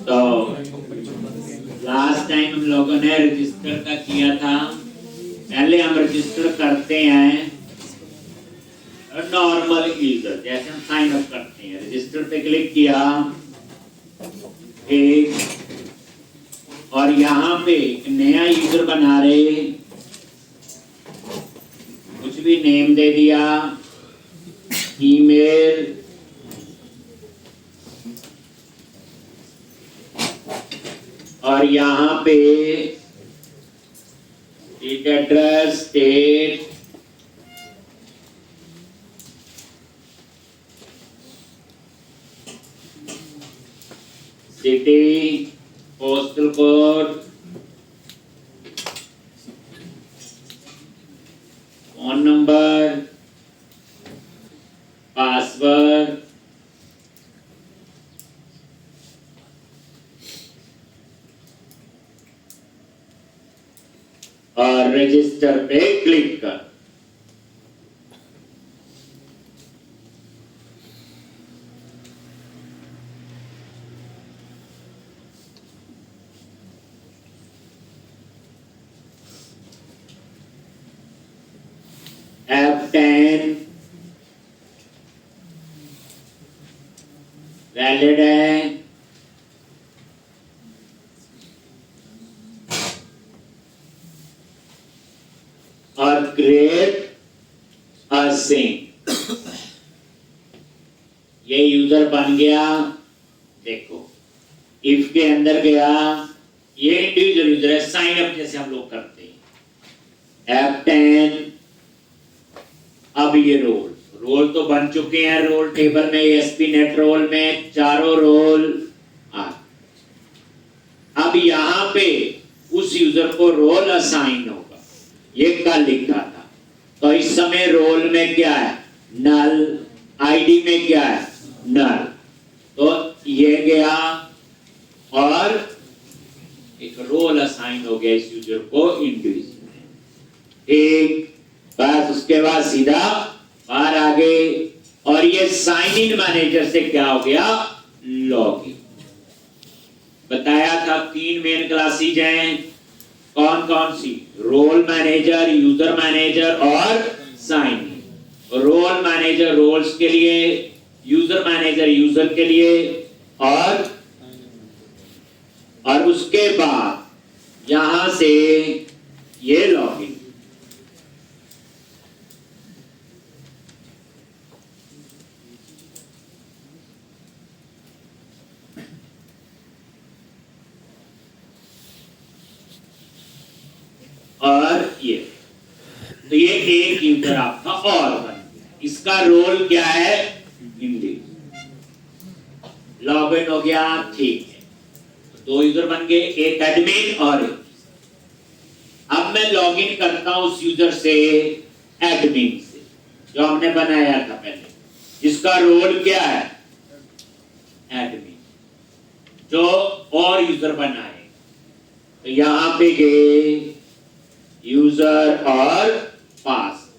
तो last time हम लोगों ने रजिस्टर का किया था। पहले हम रजिस्टर करते हैं नॉर्मल यूजर, जैसे हम साइन अप करते हैं, रजिस्टर पे क्लिक किया एक, और यहाँ पे एक नया यूजर बना रहे, कुछ भी नेम दे दिया, ईमेल, और यहाँ पे address, state, city, postal code, phone number, password, और रजिस्टर पे क्लिक कर। F10 वैलिड है, और क्रिएट अ सिंक, ये यूजर बन गया। देखो इफ के अंदर गया, ये इंडिविजुअल यूजर है, साइन अप जैसे हम लोग करते हैं। F10, अब ये रोल तो बन चुके हैं, रोल टेबल में, एसपी नेट रोल में चारों रोल आ। अब यहां पे उस यूजर को रोल असाइन होगा, ये कल लिखा था। तो इस समय रोल में क्या है, नल, आईडी में क्या है, नल। तो ये गया और एक रोल असाइन हो गया इस यूजर को इंडिविजुअल में। ठीक, बस उसके बाद सीधा बाहर आ गए, और ये साइन इन मैनेजर से क्या हो गया, लॉगिन। बताया था 3 मेन क्लासेज हैं, कौन कौन सी, रोल मैनेजर, यूजर मैनेजर और sign in. Role manager roles के लिए, यूजर मैनेजर यूजर के लिए, और उसके बाद यहां से ये लॉगिन। और ये, तो ये एक यूजर आपका और बन गया। इसका रोल क्या है, हिंदी। लॉगिन हो गया, ठीक है, तो 2 यूजर बन गए, एक एडमिन और एक। अब मैं लॉगिन करता हूं उस यूजर से, एडमिन से, जो हमने बनाया था पहले, जिसका रोल क्या है, एडमिन, जो और यूजर बनाए। तो यहां पे गए यूजर और पास,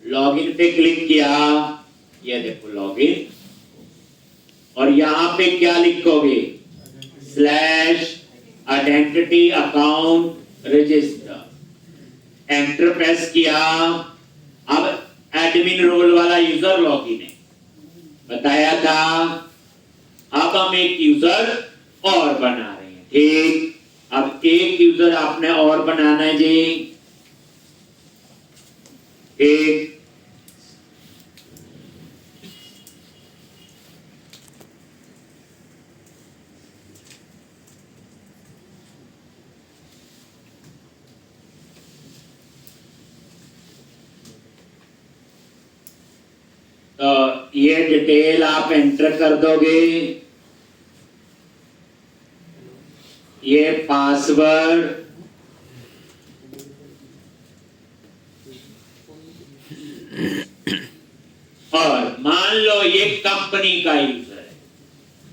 लॉगिन पे क्लिक किया, ये देखो लॉगिन, और यहां पे क्या लिखोगे, slash identity account register, enter press किया। अब एडमिन रोल वाला यूजर लॉगिन है, बताया था। अब हम एक यूजर और बना रहे हैं, ठीक। अब एक यूजर आपने और बनाना है जी, ठीक। तो ये डिटेल आप एंटर कर दोगे, ये पासवर्ड, और मान लो ये कंपनी का यूजर है,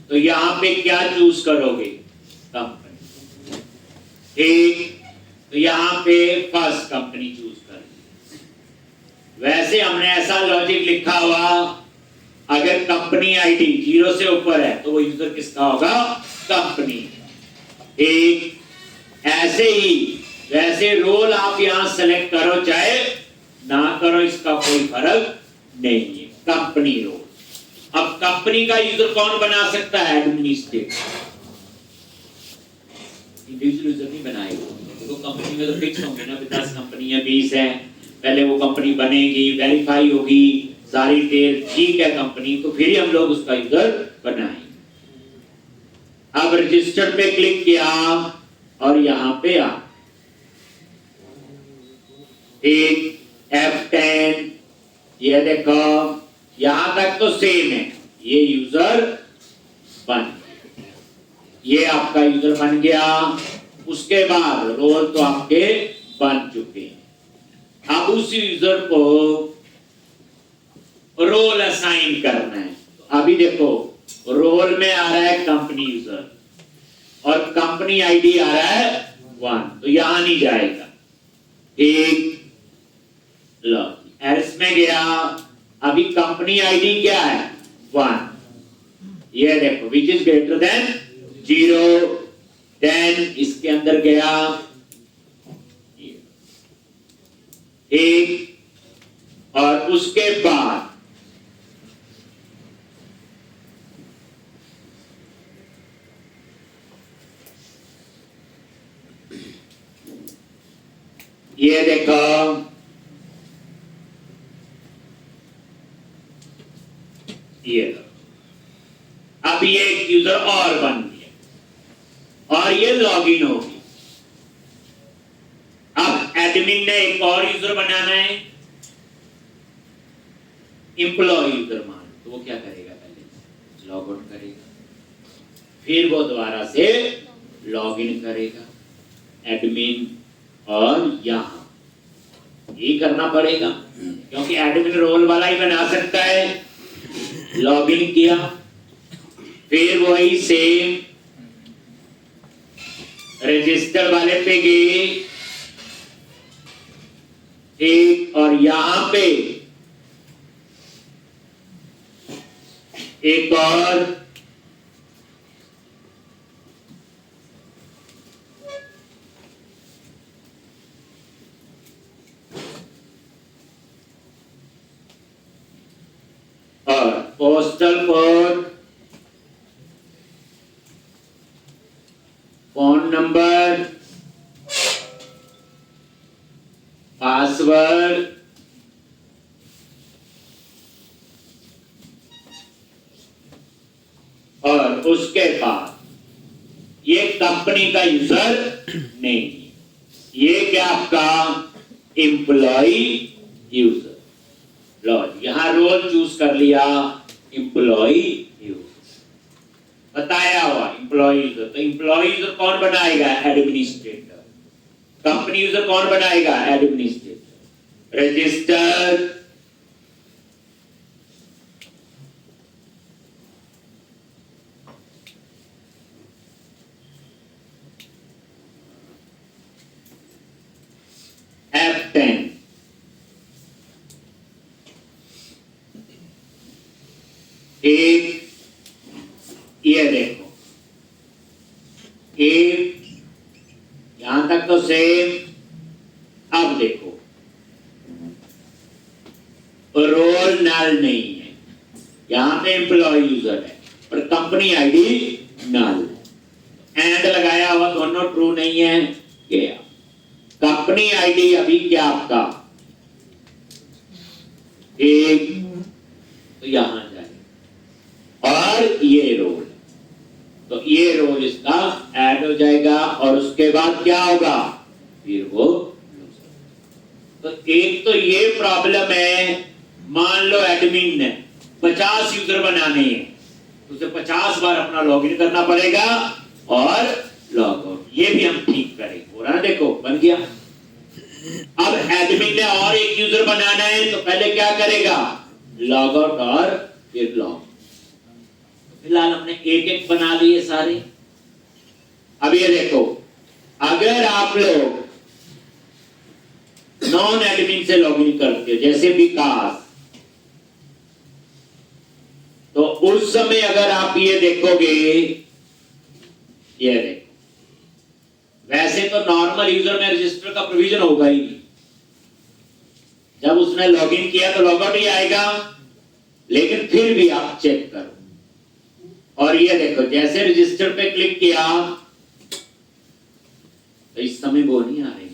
तो यहां पे क्या चूज करोगे, कंपनी, ठीक। तो यहां पे फर्स्ट कंपनी चूज कर, वैसे हमने ऐसा लॉजिक लिखा हुआ, अगर कंपनी आईडी 0 से ऊपर है तो वो यूजर किसका होगा, कंपनी, ठीक। ऐसे ही वैसे रोल आप यहां सेलेक्ट करो चाहे ना करो, इसका कोई फर्क नहीं है, कंपनी रोल। अब कंपनी का यूजर कौन बना सकता है, एडमिनिस्ट्रेटर, इंडिविजुअल यूजर नहीं बनाएगा। तो कंपनी में तो फिक्स होंगे ना, 10 कंपनी है, 20 है, पहले वो कंपनी बनेगी, वेरीफाई होगी, सारी डिटेल ठीक है कंपनी, तो फिर ही हम लोग उसका यूजर बनाएंगे। अब रजिस्टर पे क्लिक किया और यहां पे आ, ठीक, F10, ये देखो यहां तक तो सेम है, ये यूजर बन, ये आपका यूजर बन गया। उसके बाद रोल तो आपके बन चुके हैं। अब उस यूजर को रोल असाइन करना है। अभी देखो रोल में आ रहा है कंपनी यूजर और कंपनी आईडी आ रहा है 1, तो यहां नहीं जाएगा, ठीक। लो एल्स में गया, अभी कंपनी आईडी क्या है, 1, ये देखो which is greater than 0, then इसके अंदर गया, एक, और उसके बाद ये देखो ये, अब ये एक यूजर और बन गया और ये लॉगिन होगी। अब एडमिन ने एक और यूजर बनाना है, एम्प्लॉय यूजर मान, तो वो क्या करेगा, पहले लॉग आउट करेगा, फिर वो दोबारा से लॉग इन करेगा, एडमिन, और यहां ये करना पड़ेगा क्योंकि एडमिन रोल वाला ही बना सकता है। लॉग इन किया, फिर वही सेम रजिस्टर वाले पे गए, ठीक, और यहां पे एक और, postal code, phone number, password, और उसके बाद ये कंपनी का यूजर नहीं, ये क्या आपका एम्प्लॉय यूजर। लो यहां रोल चूज कर लिया, एम्प्लॉय यूजर बताया हुआ, एम्प्लॉय यूजर। तो एम्प्लॉय यूजर कौन बनाएगा, एडमिनिस्ट्रेटर। कंपनी यूजर कौन बनाएगा, एडमिनिस्ट्रेटर। रजिस्टर, यहां तक तो सेम। अब देखो रोल नल नहीं है, यहां पे एम्प्लॉय यूजर है और कंपनी आईडी नल। एंड लगाया हुआ दोनों ट्रू नहीं है, गया। कंपनी आईडी अभी क्या आपका एक, तो यहां जाए और ये रोल, तो ये रोल इसका ऐड हो जाएगा और उसके बाद क्या होगा फिर वो। तो एक तो ये प्रॉब्लम है, मान लो एडमिन ने 50 यूजर बनाने हैं, उसे 50 बार अपना लॉगिन करना पड़ेगा और लॉग आउट। ये भी हम ठीक करें, हो रहा है, देखो बन गया। अब एडमिन ने और एक यूजर बनाना है, तो पहले क्या करेगा, लॉग आउट और फिर लॉग। फिलहाल हमने एक एक बना लिए सारे। अब ये देखो, अगर आप लोग नॉन एडमिन से लॉगिन करते हो जैसे विकास, तो उस समय अगर आप ये देखोगे, ये देखो, वैसे तो नॉर्मल यूजर में रजिस्टर का प्रोविजन होगा ही नहीं, जब उसने लॉगिन किया तो लॉगआउट ही आएगा, लेकिन फिर भी आप चेक करो। और ये देखो, जैसे रजिस्टर पे क्लिक किया तो इस समय वो नहीं आ रही,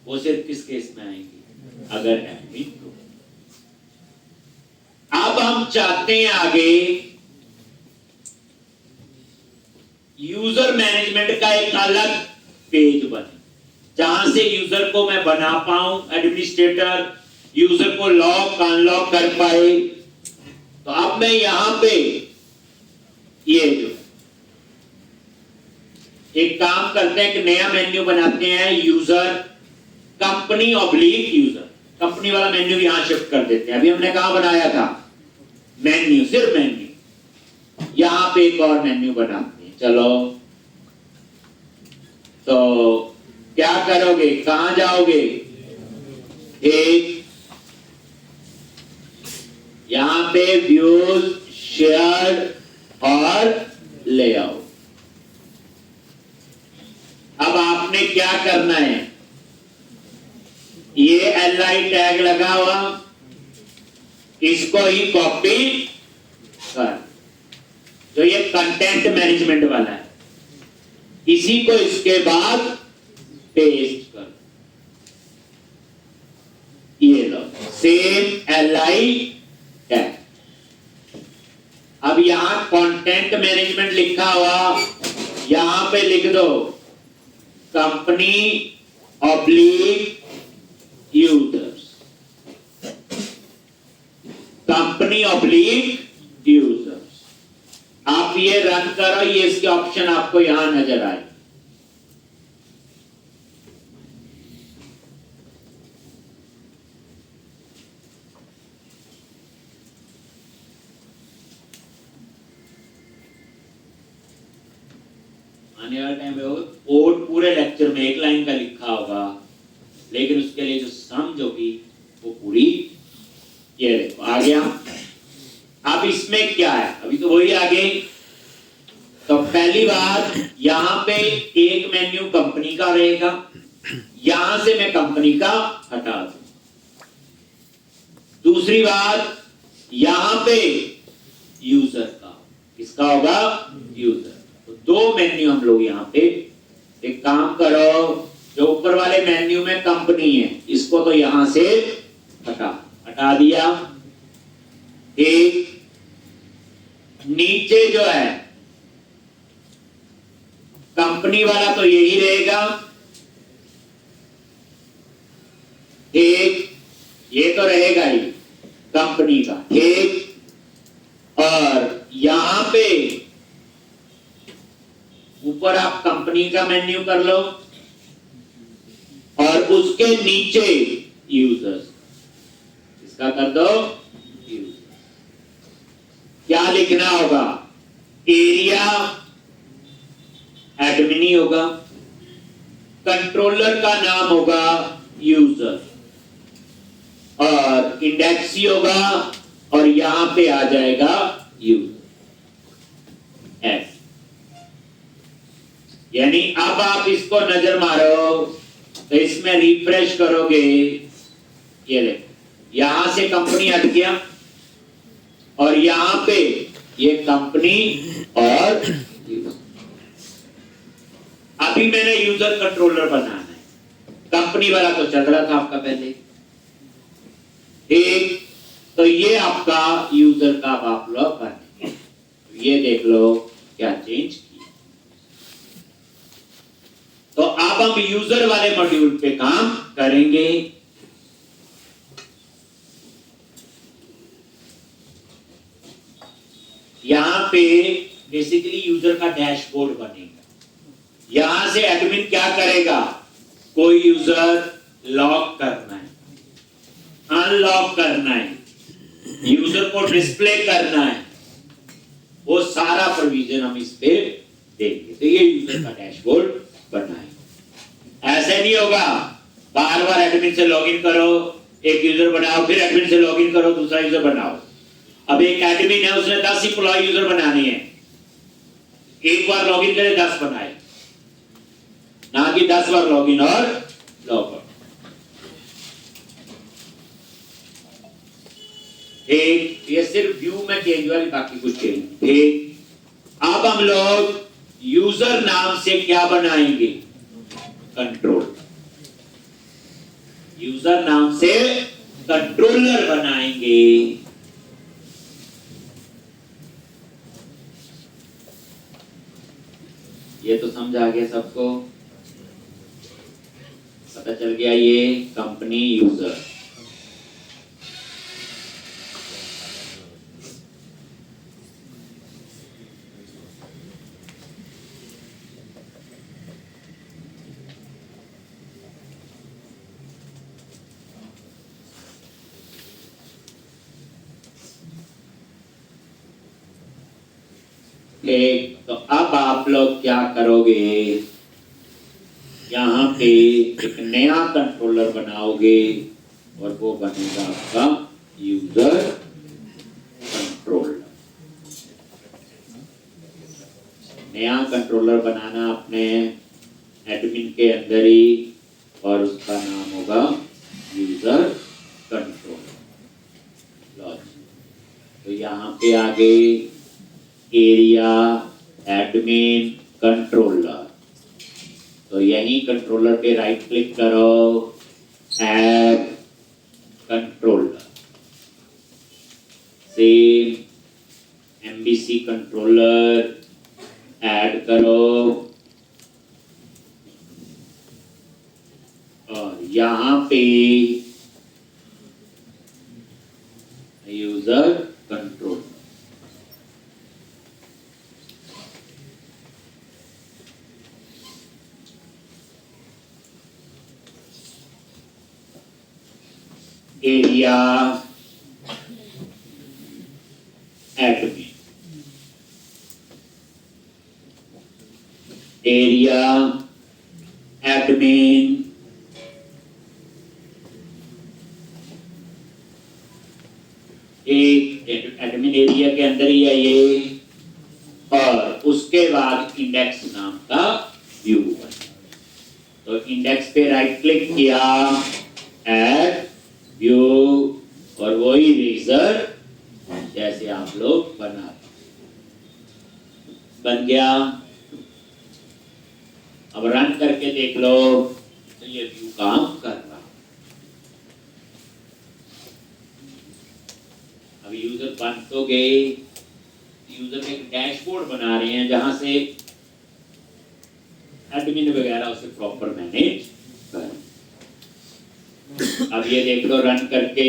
वो सिर्फ किस केस में आएंगी, अगर एडमिन को। अब हम चाहते हैं आगे यूजर मैनेजमेंट का एक अलग पेज बने, जहां से यूजर को मैं बना पाऊं एडमिनिस्ट्रेटर, यूजर को लॉक अनलॉक कर पाए। तो अब मैं यहां पे ये जो एक काम करते हैं कि नया मेन्यू बनाते हैं, user company oblique user, company वाला मेन्यू यहां शिफ्ट कर देते हैं। अभी हमने कहां बनाया था, मेन्यू, सिर्फ मेन्यू, यहां पे एक और मेन्यू बनाते हैं। चलो, तो क्या करोगे, कहां जाओगे, एक यहां पे व्यूज, शेयर और लेआउट। अब आपने क्या करना है, ये li टैग लगा हुआ, इसको ही कॉपी कर, जो ये कंटेंट मैनेजमेंट वाला है, इसी को इसके बाद पेस्ट कर, ये लो, सेम li टैग। अब यहां कंटेंट मैनेजमेंट लिखा हुआ, यहां पे लिख दो company oblique users, company oblique users. आप ये रन करो, ये इसके ऑप्शन आपको यहां नजर आए। आने वाले टाइम में कोड पूरे लेक्चर में एक लाइन का लिखा होगा, लेकिन उसके लिए जो समझ होगी वो पूरी। ये देखो आ गया। अब इसमें क्या है, अभी तो वही आ गई। तो पहली बात, यहां पे एक मेन्यू कंपनी का रहेगा, यहां से मैं कंपनी का हटा दूं। दूसरी बात, यहां पे यूजर का, किसका होगा, यूजर। तो दो मेन्यू हम लोग यहां पे, एक काम करो, जो ऊपर वाले मेन्यू में कंपनी है, इसको तो यहां से हटा दिया। एक नीचे जो है कंपनी वाला तो यही रहेगा, एक ये तो रहेगा ही कंपनी का, एक और यहां पे ऊपर आप कंपनी का मेन्यू कर लो और उसके नीचे यूजर्स, इसका कर दो यूजर्स। क्या लिखना होगा, एरिया एडमिनी होगा, कंट्रोलर का नाम होगा यूजर और इंडेक्सी होगा और यहां पे आ जाएगा यूजर। यानी अब आप इसको नजर मारो तो इसमें रिफ्रेश करोगे, ये देखो यहां से कंपनी हट गया और यहां पे ये कंपनी और अभी मैंने यूजर कंट्रोलर बनाना है, कंपनी वाला तो चल रहा था आपका पहले, ठीक। तो ये आपका यूजर का आप लोग बने, ये देख लो क्या चेंज किया। तो अब हम यूजर वाले मॉड्यूल पे काम करेंगे। यहां पे बेसिकली यूजर का डैशबोर्ड बनेगा। यहां से एडमिन क्या करेगा, कोई यूजर लॉक करना है, अनलॉक करना है, यूजर को डिस्प्ले करना है, वो सारा प्रोविजन हम इस पे देंगे। तो ये यूजर का डैशबोर्ड बनना है। ऐसे नहीं होगा बार बार एडमिन से लॉगिन करो, एक यूजर बनाओ, फिर एडमिन से लॉगिन करो, दूसरा यूजर बनाओ। अब एक एडमिन है, उसने 10 एम्प्लॉय यूजर बनाने हैं, एक बार लॉगिन करे 10 बनाए, ना कि 10 बार लॉगिन और लॉग आउट। ठीक, ये सिर्फ व्यू में चेंज हुआ, बाकी कुछ चेंज। ठीक, अब हम लोग यूजर नाम से क्या बनाएंगे, कंट्रोल। यूजर नाम से कंट्रोलर बनाएंगे। ये तो समझ आ गया सबको, पता चल गया ये कंपनी यूजर। ठीक, तो अब आप लोग क्या करोगे, यहाँ पे एक नया कंट्रोलर बनाओगे और वो बनेगा आपका यूजर कंट्रोलर। नया कंट्रोलर बनाना अपने एडमिन के अंदर ही, और उसका नाम होगा यूजर कंट्रोलर। तो यहाँ पे आगे एरिया एडमिन कंट्रोलर, तो यही कंट्रोलर पे राइट क्लिक करो, add controller, same MBC controller add करो, और यहां पे user control. Area admin, area admin एक एडमिन एरिया के अंदर ही है ये, और उसके बाद इंडेक्स नाम का व्यू बना। तो इंडेक्स पे राइट क्लिक किया, ऐड व्यू, और वही रेजर जैसे आप लोग बना, बन गया। अब रन करके देख लो तो ये व्यू काम कर रहा। अब यूजर बन तो गए, यूजर एक डैशबोर्ड बना रहे हैं जहां से एडमिन वगैरह उसे प्रॉपर मैनेज कर। अब ये देख लो रन करके,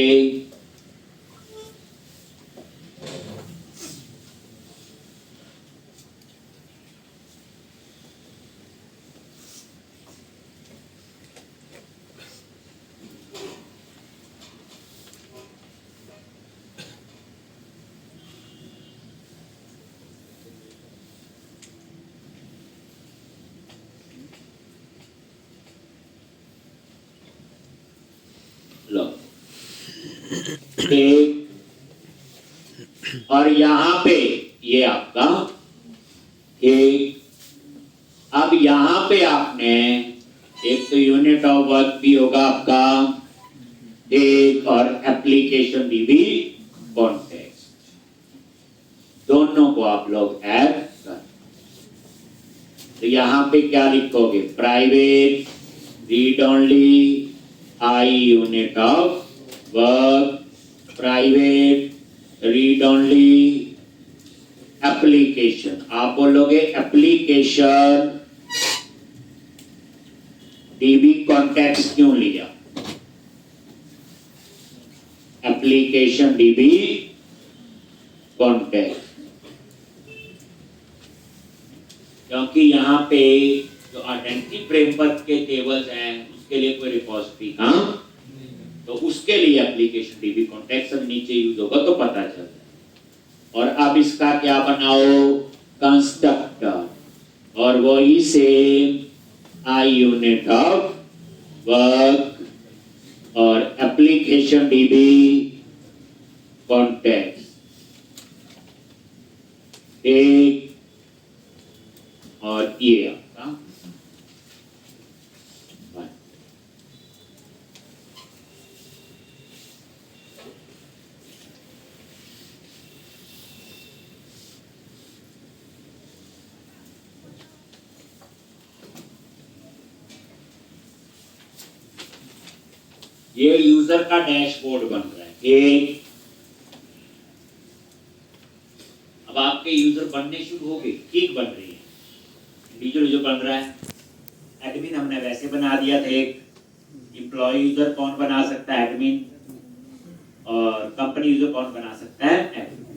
लो ठीक, और यहां पे ये आपका ठीक। अब यहां पे आपने एक तो यूनिट ऑफ वर्क भी होगा आपका, एक और एप्लीकेशन डीबी कॉन्टेक्स्ट, दोनों को आप लोग ऐड कर। तो यहां पे क्या लिखोगे? Private read only I unit of work, private read only application. आप बोलोगे एप्लीकेशन डीबी कॉन्टेक्स्ट क्यों लिया? एप्लीकेशन डीबी कॉन्टेक्स्ट क्योंकि यहाँ पे जो आइडेंटिटी फ्रेमवर्क के टेबल्स हैं उसके लिए कोई रिपोजिटरी, हाँ, तो उसके लिए एप्लीकेशन डीबी कॉन्टेक्स्ट नीचे यूज होगा तो पता चलता है। और अब इसका क्या बनाओ? कंस्ट्रक्टर, और वही same I unit of work और एप्लीकेशन डीबी कॉन्टेक्स्ट, एक और ये आपका ये यूजर का डैशबोर्ड बन रहा है। एक अब आपके यूजर बनने शुरू हो गए, ठीक बन रही है, इंडिविजुअल यूजर बन रहा है। एडमिन हमने वैसे बना दिया था, एक एम्प्लॉय यूजर कौन बना सकता है? एडमिन। और कंपनी यूजर कौन बना सकता है? एडमिन।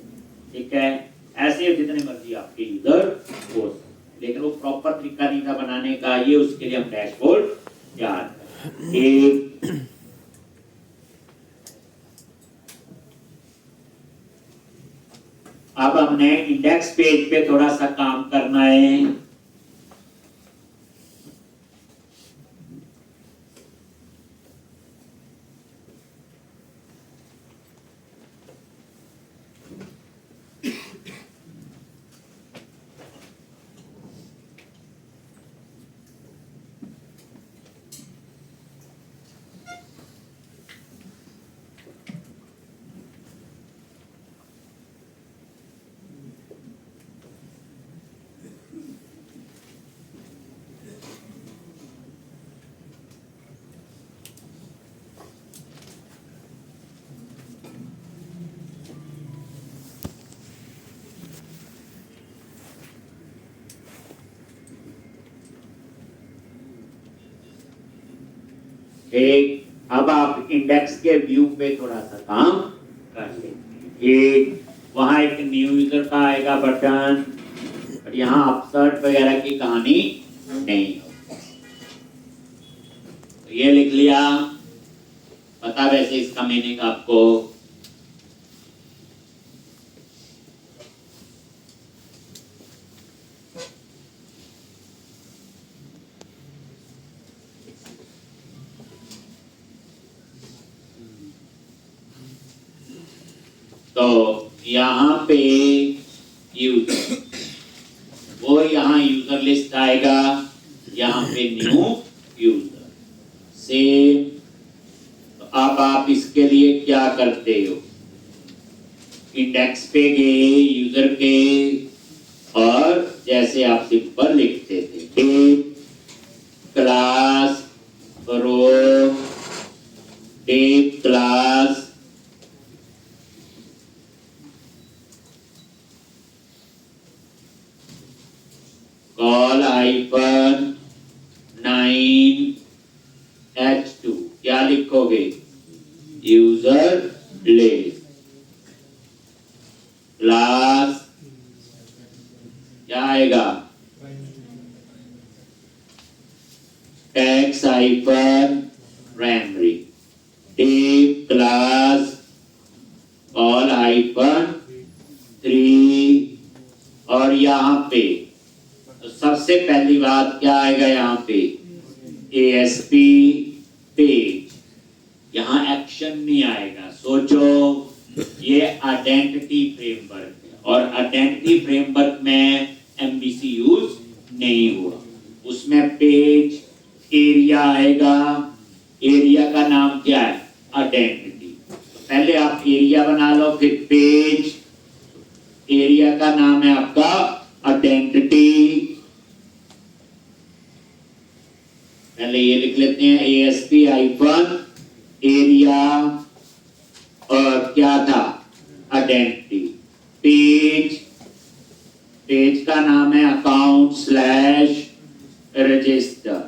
ठीक है, ऐसे जितने मर्जी आपके यूजर हो, लेकिन वो प्रॉपर तरीका नहीं था बनाने का, ये उसके लिए हम डैशबोर्ड तैयार करें। अब हमने इंडेक्स पेज पे थोड़ा सा काम करना है। एक अब आप इंडेक्स के व्यू पे थोड़ा सा काम कर लेंगे। एक वहां एक न्यू यूजर का आएगा बटन, और यहाँ अपसर्ट वगैरह की कहानी नहीं होगी। तो ये लिख लिया, पता वैसे इसका मीनिंग आपको। तो यहाँ पे यूजर, वो यहाँ यूजर लिस्ट आएगा, यहाँ पे न्यू यूजर सेम। तो अब आप इसके लिए क्या करते हो? इंडेक्स पे गए यूजर के, और जैसे आप सिंपल लिखते थे, class row tape class col hyphen 9h2, क्या लिखोगे? यूजर लिस्ट क्लास क्या आएगा? Text hyphen primary tape class col hyphen 3। और यहाँ पे तो सबसे पहली बात क्या आएगा? यहाँ पे ASP पेज, यहाँ एक्शन नहीं आएगा। सोचो ये आइडेंटिटी फ्रेमवर्क है, और आइडेंटिटी फ्रेमवर्क में MVC यूज नहीं हुआ, उसमें पेज एरिया आएगा, एरिया का नाम क्या है, आइडेंटिटी। पहले आप एरिया बना लो, फिर पेज, एरिया का नाम है आपका आइडेंटिटी। पहले ये लिख लेते हैं ASP हाइफन एरिया और क्या था, आइडेंटिटी। पेज, पेज का नाम है अकाउंट स्लैश रजिस्टर।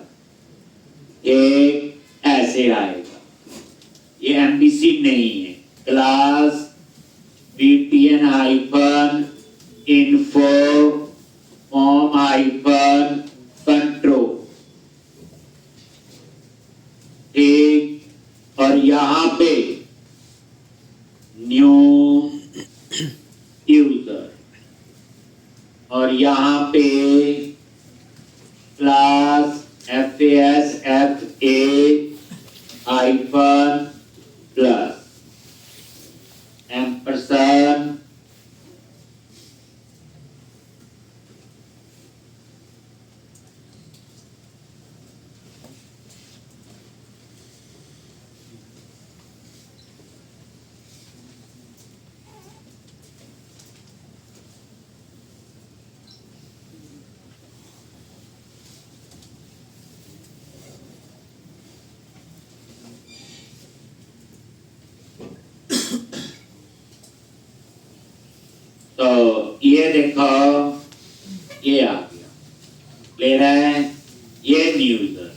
एक ऐसे आएगा, ये MVC नहीं है। Class BTN hyphen info form hyphen control. ठीक, और यहां पे न्यू यूजर, और यहां पे क्लास FASFA हाइफन प्लस एम्परसन तो ये देखो, ये आ गया, ले रहे हैं, ये न्यूज़र।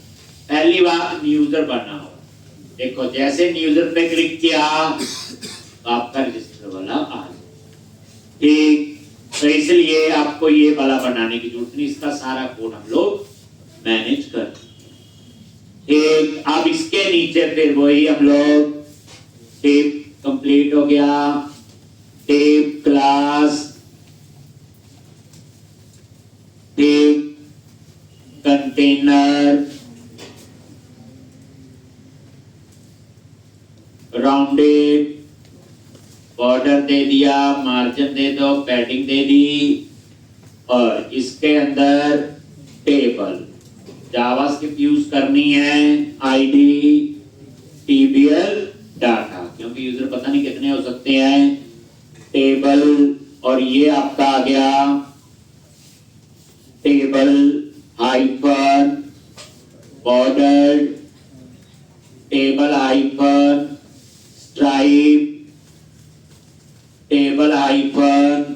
पहली बात न्यूज़र बना हो, देखो जैसे न्यूज़र पे क्लिक किया तो आपका रजिस्टर वाला आ गया। ठीक, तो इसलिए आपको ये वाला बनाने की जरूरत नहीं, इसका सारा कोड हम लोग मैनेज कर। ठीक, अब इसके नीचे फिर वही हम लोग टेप कंप्लीट हो गया, tape class, tape container, rounded, border दे दिया, मार्जिन दे दो, पैडिंग दे दी, और इसके अंदर टेबल जावास्क्रिप्ट यूज करनी है, आईडी TBL डाटा, क्योंकि यूजर पता नहीं कितने हो सकते हैं, टेबल, और ये आपका आ गया table hyphen border, table hyphen stripe, table hyphen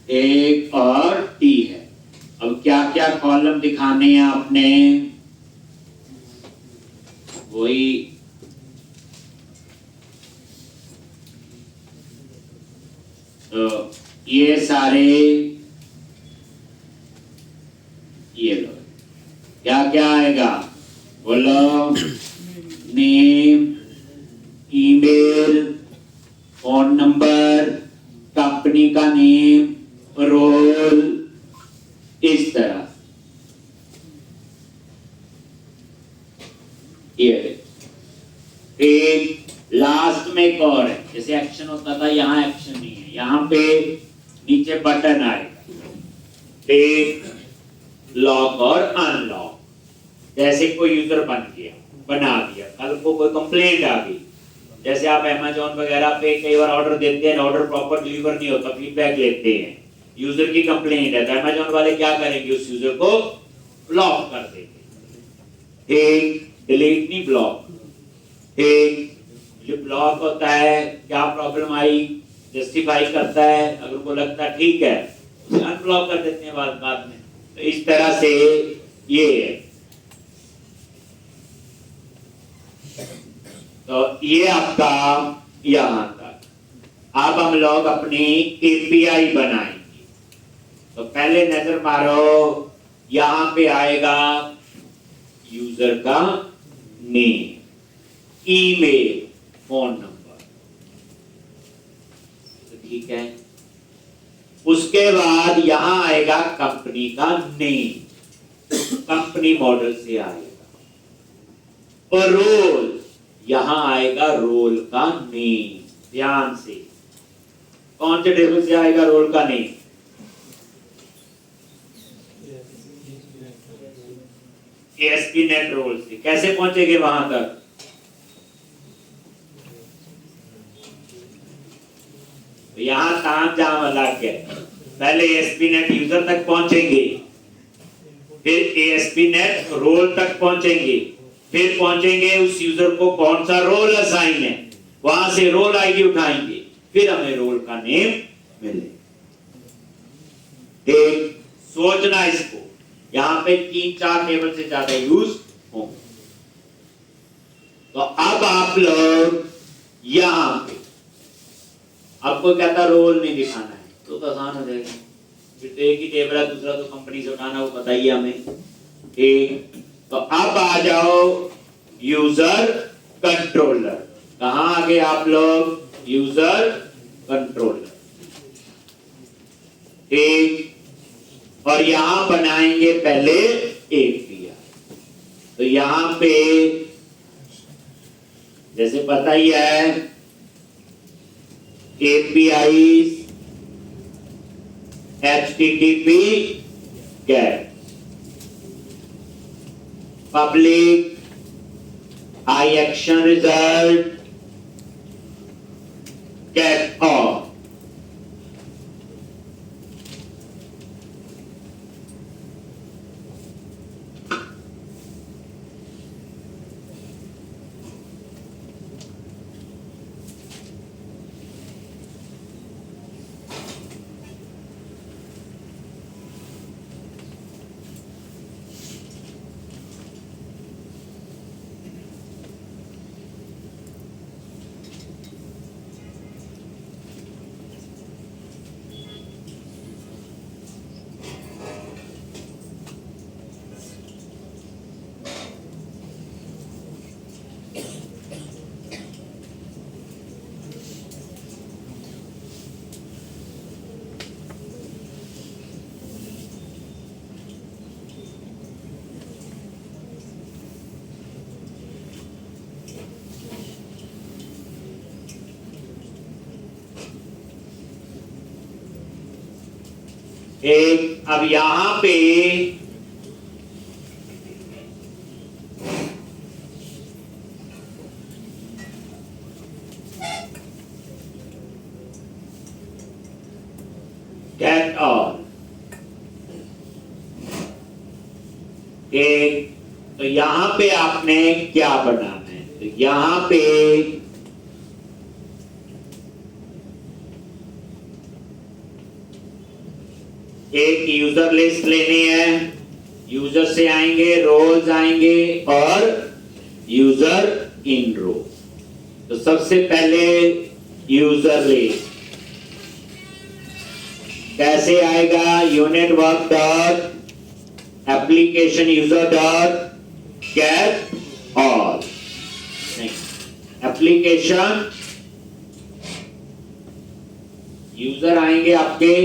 एक और T है। अब क्या क्या कॉलम दिखाने हैं आपने, वही तो ये सारे, ये लो, क्या क्या आएगा बोलो, name, email, phone number, company का नेम, रोल, इस तरह। ये एक लास्ट में एक और है, जैसे एक्शन होता था, यहाँ एक्शन नहीं है, यहाँ पे नीचे बटन आएगा, टेक, लॉक और अनलॉक। जैसे कोई यूजर बन गया, बना दिया, कल को कोई कंप्लेंट आ गई, जैसे आप अमेज़न वगैरह पे कई बार ऑर्डर देते हैं, ऑर्डर प्रॉपर डिलीवर नहीं होता, फीडबैक लेते हैं, यूजर की कंप्लेंट है, तो अमेज़न वाले क्या करेंगे, उस यूजर को ब्लॉक कर देंगे। एक डिलीट नहीं, ब्लॉक। एक जो ब्लॉक होता है, क्या प्रॉब्लम आई, जस्टिफाई करता है, अगर उनको लगता है ठीक है, उसे अनब्लॉक कर देते हैं बाद में। तो इस तरह से ये है। तो ये आपका यहां तक। अब हम लोग अपनी API बनाएंगे। तो पहले नजर मारो, यहां पे आएगा यूजर का नेम, ईमेल, फोन नंबर, तो ठीक है। उसके बाद यहां आएगा कंपनी का नेम, कंपनी मॉडल से आएगा, और रोल, यहां आएगा रोल का नेम, ध्यान से कौन से टेबल से आएगा रोल का नेम? ASP नेट रोल से। कैसे पहुंचेंगे वहां तक? यहां ताम जाम लग गए। पहले ASP नेट यूजर तक पहुंचेंगे, फिर ASP नेट रोल तक पहुंचेंगे, फिर पहुंचेंगे उस यूजर को कौन सा रोल असाइन है, वहां से रोल आईडी उठाएंगे, फिर हमें रोल का नेम मिले। एक सोचना इसको, यहां पे 3-4 टेबल से ज्यादा यूज होंगे। तो अब आप लोग यहां पे आपको कहता रोल नहीं दिखाना है तो आसान हो जाएगा। फिर तो एक ही टेबल है, दूसरा तो कंपनी से उठाना, वो बताइए हमें। एक तो अब आ जाओ यूजर कंट्रोलर। कहां आ गए आप लोग? User controller. एक और यहां बनाएंगे पहले API। तो यहां पे जैसे पता ही है APIs HTTP GET public IAction result get all। एक अब यहां पे गेट ऑल। एक तो यहां पे आपने क्या बनाना है? तो यहां पे एक यूजर लिस्ट लेनी है, यूजर से आएंगे, रोल्स आएंगे और यूजर इन रो। तो सबसे पहले यूजर लिस्ट कैसे आएगा? Unit work dot application user dot get all. Application user आएंगे आपके,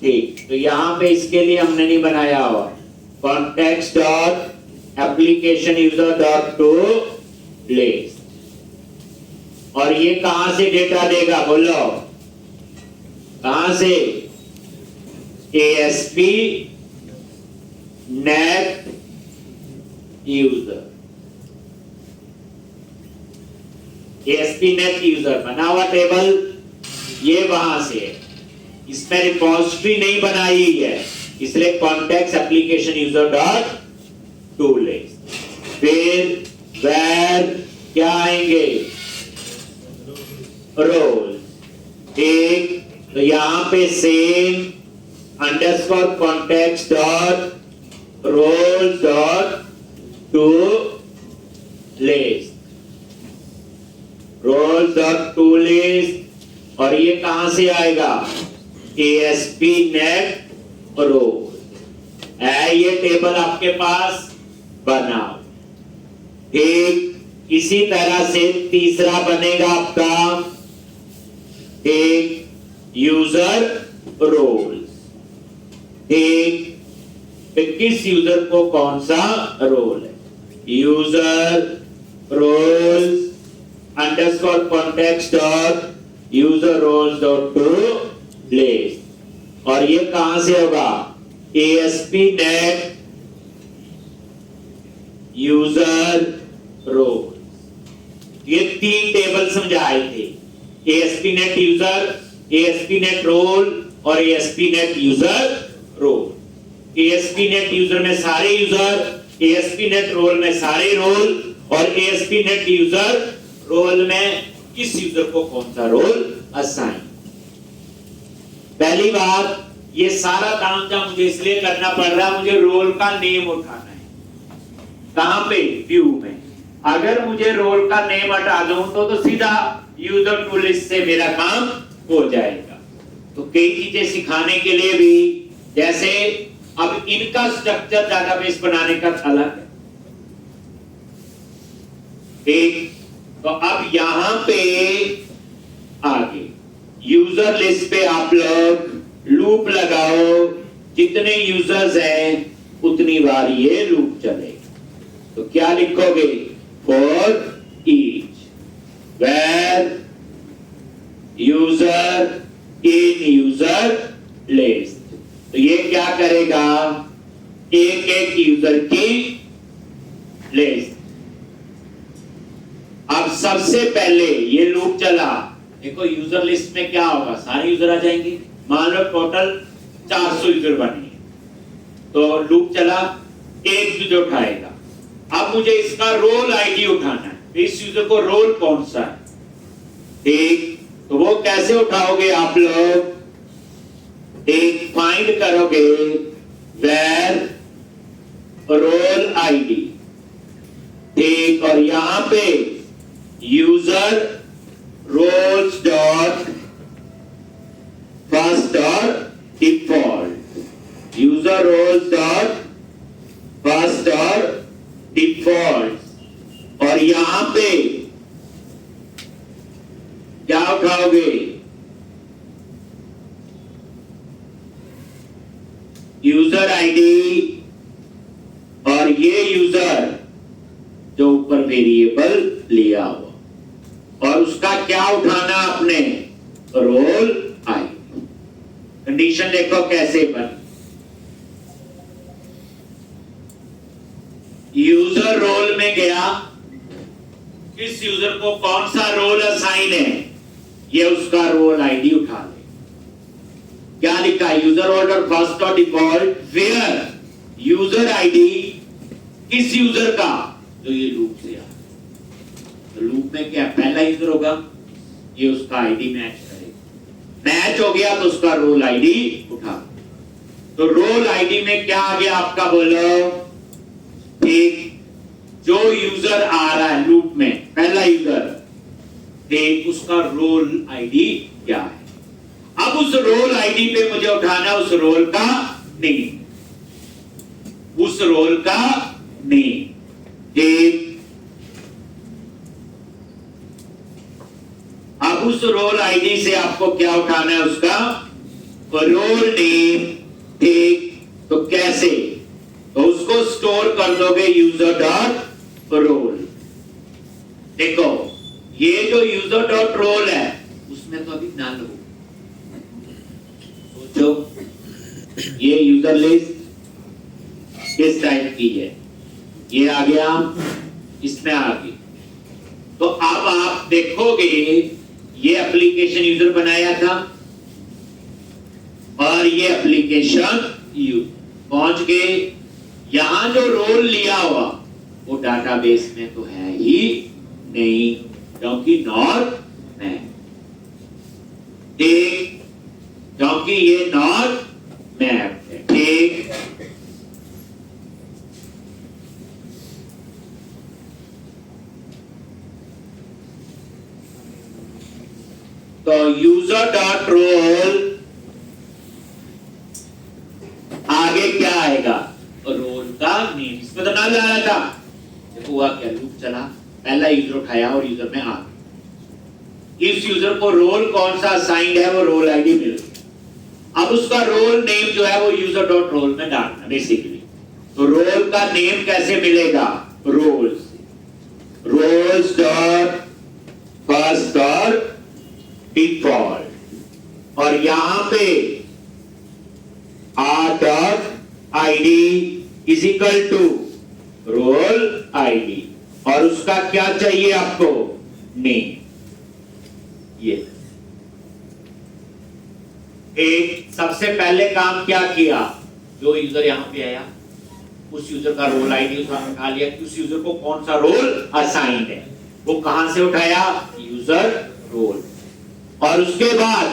ठीक। तो यहां पे इसके लिए हमने नहीं बनाया हुआ context dot application user dot to list. और ये कहां से डेटा देगा? बोलो कहां से? ASP net user. ASP net user बना हुआ टेबल ये वहां से है, इसमें रिपोजिटरी नहीं बनाई है, इसलिए context application user dot to list. फिर वेर क्या आएंगे? रोल। ठीक, तो यहां पे same underscore context dot role dot to list, role dot to list. और ये कहां से आएगा? ASP नेट रोल है, ये टेबल आपके पास बनाओ। ठीक, इसी तरह से तीसरा बनेगा आपका एक यूजर रोल। ठीक, किस यूजर को कौन सा रोल है? User roles underscore context dot user roles dot to list. और ये कहां से होगा? ASP net user role. ये 3 टेबल समझाए थे, ASP net user, ASP net role और ASP net user role. ASP net user में सारे यूजर, एएसपी नेट रोल में सारे रोल, और एएसपी नेट यूजर रोल में किस यूजर को कौन सा रोल असाइन। पहली बात, ये सारा काम जब मुझे इसलिए करना पड़ रहा है, मुझे रोल का नेम उठाना है। कहां पे? व्यू में। अगर मुझे रोल का नेम हटा दूं तो सीधा यूजर टू लिस्ट से मेरा काम हो जाएगा। तो कई चीजें सिखाने के लिए भी, जैसे अब इनका स्ट्रक्चर डेटाबेस बनाने का अलग है, ठीक। तो अब यहां पे आगे यूजर लिस्ट पे आप लोग लूप लगाओ, जितने यूजर्स हैं उतनी बार ये लूप चलेगा। तो क्या लिखोगे? For each where user in user list. तो ये क्या करेगा? एक एक यूजर की लिस्ट। अब सबसे पहले ये लूप चला, देखो यूजर लिस्ट में क्या होगा, सारे यूजर आ जाएंगे। मान लो टोटल 400 यूजर बने, तो लूप चला, एक यूजर उठाएगा। अब मुझे इसका रोल आईडी उठाना है, इस यूजर को रोल कौन सा है, ठीक। तो वो कैसे उठाओगे आप लोग? एक फाइंड करोगे वेर रोल आईडी, ठीक। और यहां पे user roles dot first or default, user roles dot first or default. और यहां पे क्या उठाओगे? यूजर आईडी और ये यूजर जो ऊपर वेरिएबल लिया हुआ, और उसका क्या उठाना आपने? Role ID. कंडीशन देखो कैसे बनी। यूजर रोल में गया, किस यूजर को कौन सा रोल असाइन है, ये उसका रोल आईडी उठा ले। क्या लिखा है? User order first or default where user ID किस यूजर का, जो ये लूप से आ। तो लूप में क्या पहला यूजर होगा, ये उसका आईडी मैच करेगा, मैच हो गया तो उसका रोल आईडी उठा। तो रोल आईडी में क्या आ गया आपका, बोलो? ठीक, जो यूजर आ रहा है लूप में, पहला यूजर, ठीक, उसका रोल आईडी क्या है। अब उस रोल आईडी पे मुझे उठाना उस रोल का नेम, उस रोल का नेम, ठीक। अब उस रोल आईडी से आपको क्या उठाना है? उसका रोल नेम, ठीक। तो कैसे? तो उसको स्टोर कर दोगे यूजर डॉट रोल। देखो ये जो यूजर डॉट रोल है उसमें तो अभी नल हो, सोचो ये यूजर लिस्ट किस टाइप की है, ये आ गया, इसमें आ गई। तो अब आप देखोगे ये एप्लीकेशन यूजर बनाया था और ये एप्लीकेशन पहुंच गए। यहां जो रोल लिया हुआ वो डाटाबेस में तो है ही नहीं, क्योंकि नॉट मैप, ठीक, क्योंकि ये नॉट मैप है, ठीक। तो यूजर डॉट रोल आगे क्या आएगा? रोल का नेम। इसमें तो नल आया था, देखो हुआ क्या, लूप चला, पहला यूजर उठाया और यूजर में आ गया। इस यूजर को रोल कौन सा असाइंड है वो रोल आईडी मिल गई। अब उसका रोल नेम जो है वो यूजर डॉट रोल में डालना बेसिकली। तो रोल का नेम कैसे मिलेगा? Roles, roles dot first or default, और यहां पे r.id is equal to role ID, और उसका क्या चाहिए आपको, नेम। ये एक सबसे पहले काम क्या किया, जो यूजर यहां पे आया उस यूजर का रोल आईडी उसने उठा लिया कि उस यूजर को कौन सा रोल असाइन है, वो कहां से उठाया, यूजर रोल, और उसके बाद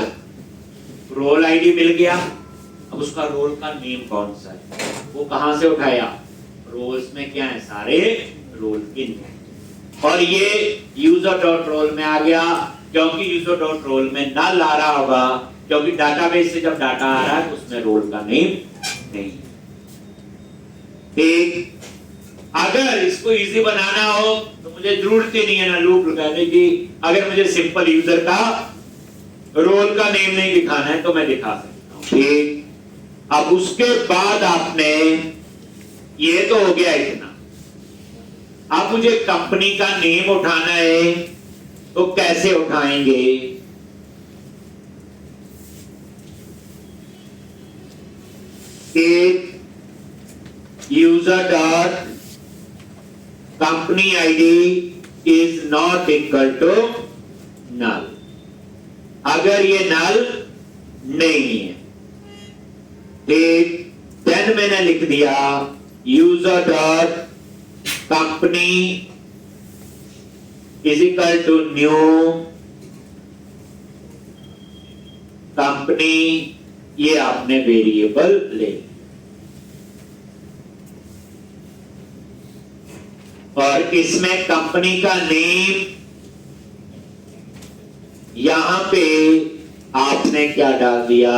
रोल आईडी मिल गया। अब उसका रोल का नेम कौन सा है, वो कहां से उठाया, रोल्स में क्या है, सारे रोल के नेम, और ये यूजर डॉट रोल में आ गया, क्योंकि यूजर डॉट रोल में नल आ रहा होगा, क्योंकि डाटाबेस से जब डाटा आ रहा है तो उसमें रोल का नेम नहीं। एक अगर इसको इजी बनाना हो तो मुझे जरूरत ही नहीं है ना लूप लगाने की, अगर मुझे सिंपल यूजर का रोल का नेम नहीं दिखाना है तो मैं दिखा सकता हूं। ठीक, अब उसके बाद आपने, ये तो हो गया इतना, अब मुझे कंपनी का नेम उठाना है तो कैसे उठाएंगे, एक user dot company ID is not equal to null, अगर ये null नहीं है, ठीक, then मैंने लिख दिया user dot company is equal to new company, ये आपने वेरिएबल ले, और इसमें कंपनी का नेम, यहां पे आपने क्या डाल दिया,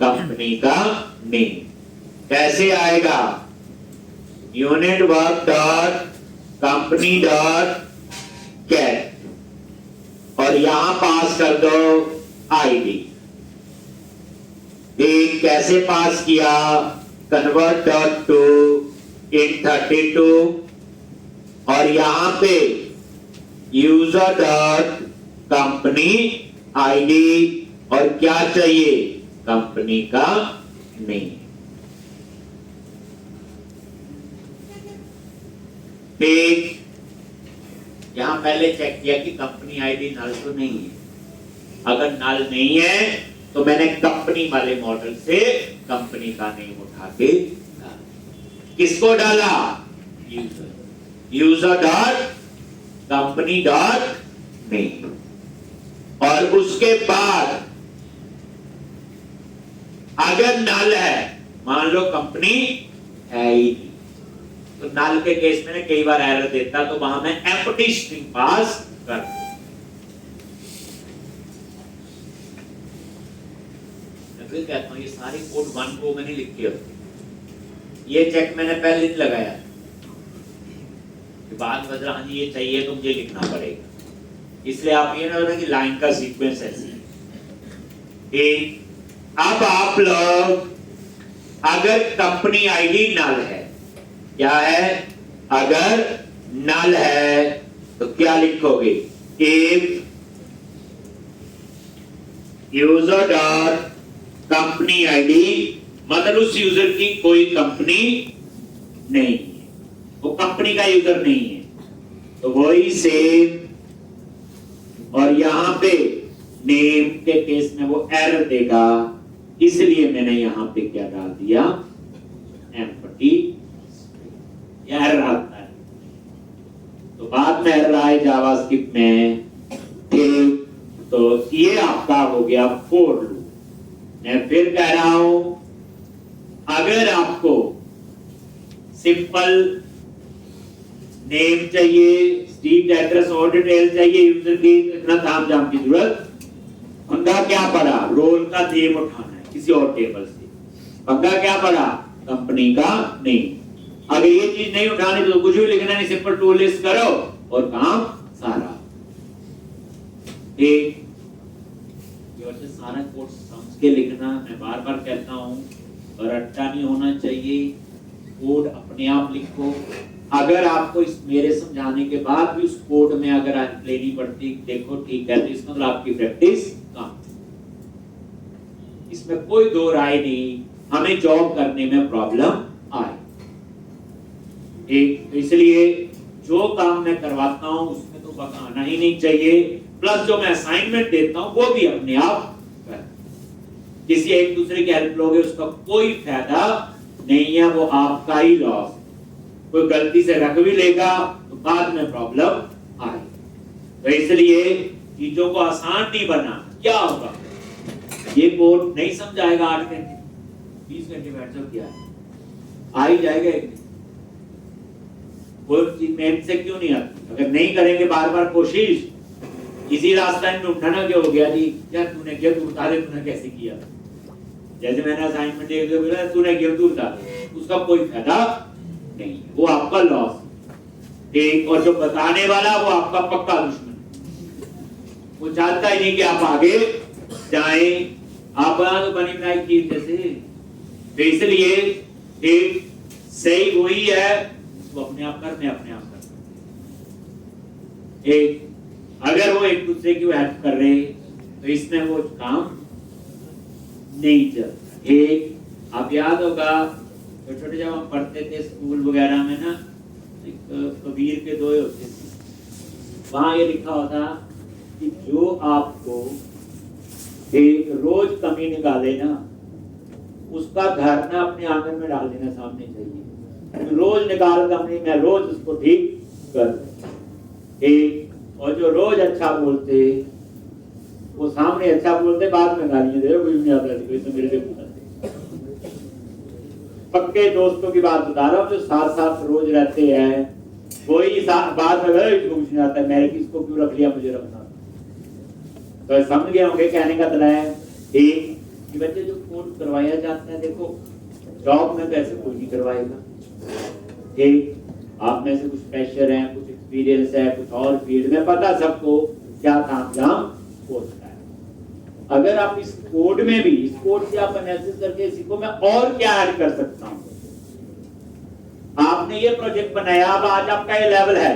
कंपनी का नेम। कैसे आएगा, unit work dot company dot cat, और यहां पास कर दो आईडी। एक कैसे पास किया, कन्वर्ट डॉट टू इन 32, और यहां पे यूजर डॉट कंपनी आईडी, और क्या चाहिए, कंपनी का नेम। ठीक, यहां पहले चेक किया कि कंपनी आईडी नल तो नहीं है, अगर नल नहीं है तो मैंने कंपनी वाले मॉडल से कंपनी का नेम उठा के डाला। किसको डाला, user, user dot company dot name, और उसके बाद अगर नल है, मान लो कंपनी है ही नहीं, तो नल के केस में कई बार एरर देता, तो वहां मैं एम्प्टी स्ट्रिंग पास कर दूं। फिर कहता हूं ये सारे कोड वन को मैंने लिखे होते, ये चेक मैंने पहले नहीं लगाया, बात बदला, हाँ ये चाहिए तो मुझे लिखना पड़ेगा, इसलिए आप ये ना कि लाइन का सीक्वेंस ऐसे है। अब आप लोग अगर कंपनी आईडी नल है, क्या है, अगर नल है तो क्या लिखोगे, if user dot company ID, मतलब उस यूजर की कोई कंपनी नहीं है, वो कंपनी का यूजर नहीं है, तो वही सेम, और यहां पे नेम के केस में वो एरर देगा, इसलिए मैंने यहां पे क्या डाल दिया, एम्प्टी, एरर आता है तो बाद में एरर आए जावास्क्रिप्ट में। ठीक, तो ये आपका हो गया फोर लूप। मैं फिर कह रहा हूं, अगर आपको सिंपल नेम चाहिए, स्ट्रीट एड्रेस और डिटेल चाहिए यूजर की, इतना तामझाम की जरूरत, पंगा क्या पड़ा, रोल का नेम उठाना है किसी और टेबल से, पंगा क्या पड़ा, कंपनी का नेम। अगर ये चीज नहीं उठानी तो कुछ भी लिखना नहीं, सिंपल टू लिस्ट करो और काम सारा। एक सारा कोड समझ के लिखना, मैं बार बार कहता हूं, रट्टा नहीं होना चाहिए, कोड अपने आप लिखो। अगर आपको इस मेरे समझाने के बाद भी उस कोड में अगर लेनी पड़ती, देखो ठीक है, तो इसका मतलब आपकी प्रैक्टिस इसमें कोई दो राय नहीं, हमें जॉब करने में प्रॉब्लम आए। एक, इसलिए जो काम मैं करवाता हूं उसमें तो बग आना ही नहीं चाहिए, प्लस जो मैं असाइनमेंट देता हूं वो भी अपने आप कर। किसी एक दूसरे की हेल्प लोगे उसका कोई फायदा नहीं है, वो आपका ही लॉस। कोई गलती से रख भी लेगा तो बाद में प्रॉब्लम आए। तो इसलिए चीजों को आसान नहीं बना। क्या होगा, ये कोड नहीं समझाएगा 8 घंटे 20 घंटे बैठ जाओ, क्या आ ही जाएगा एक दिन। कोई चीज मेहनत से क्यों नहीं आती, अगर नहीं करेंगे बार बार कोशिश, इसी रास्ता में उठाना क्या हो गया जी, यार तूने किया, तू बता दे तूने कैसे किया। जैसे मैंने असाइनमेंट एक दो बोला, तूने किया तू बता दे, उसका कोई फायदा नहीं है, वो आपका लॉस। ठीक, और जो बताने वाला वो आपका पक्का दुश्मन, वो चाहता ही नहीं कि आप आगे जाएं। आप बना तो बनी बनाई चीज जैसे। तो इसलिए एक सही वही है, वो अपने आप कर, मैं अपने आप कर। एक, अगर वो एक दूसरे की हेल्प कर रहे तो इसमें वो काम नहीं चलता। एक, आप याद होगा छोटे छोटे जब हम पढ़ते थे स्कूल वगैरह में ना, कबीर के दोहे होते थे, वहां ये लिखा होता कि जो आपको एक रोज कमी निकाले ना, उसका घर ना अपने आंगन में डाल देना सामने चाहिए। रोज निकाल कमी, मैं रोज उसको ठीक कर। एक, और जो रोज अच्छा बोलते वो सामने अच्छा बोलते, बाद में गालियां दे, कोई नहीं आता, कोई तो मेरे लिए पक्के दोस्तों की बात बता रहा हूँ, जो साथ साथ रोज रहते हैं, कोई बात में कुछ नहीं आता, मैंने किसको क्यों रख लिया, मुझे रखना। तो समझ गए होंगे कहने का मतलब है एक कि बच्चे जो कोर्स करवाया जाता है, देखो जॉब में कैसे कोई नहीं करवाएगा। एक, आप में से कुछ फ्रेशर हैं, कुछ एक्सपीरियंस है, कुछ और फील्ड में, पता सबको क्या काम जाम होता है। अगर आप इस कोड में भी, इस कोड से आप एनालिसिस करके सीखो मैं और क्या ऐड कर सकता हूं। आपने ये प्रोजेक्ट बनाया, अब आज आपका ये लेवल है,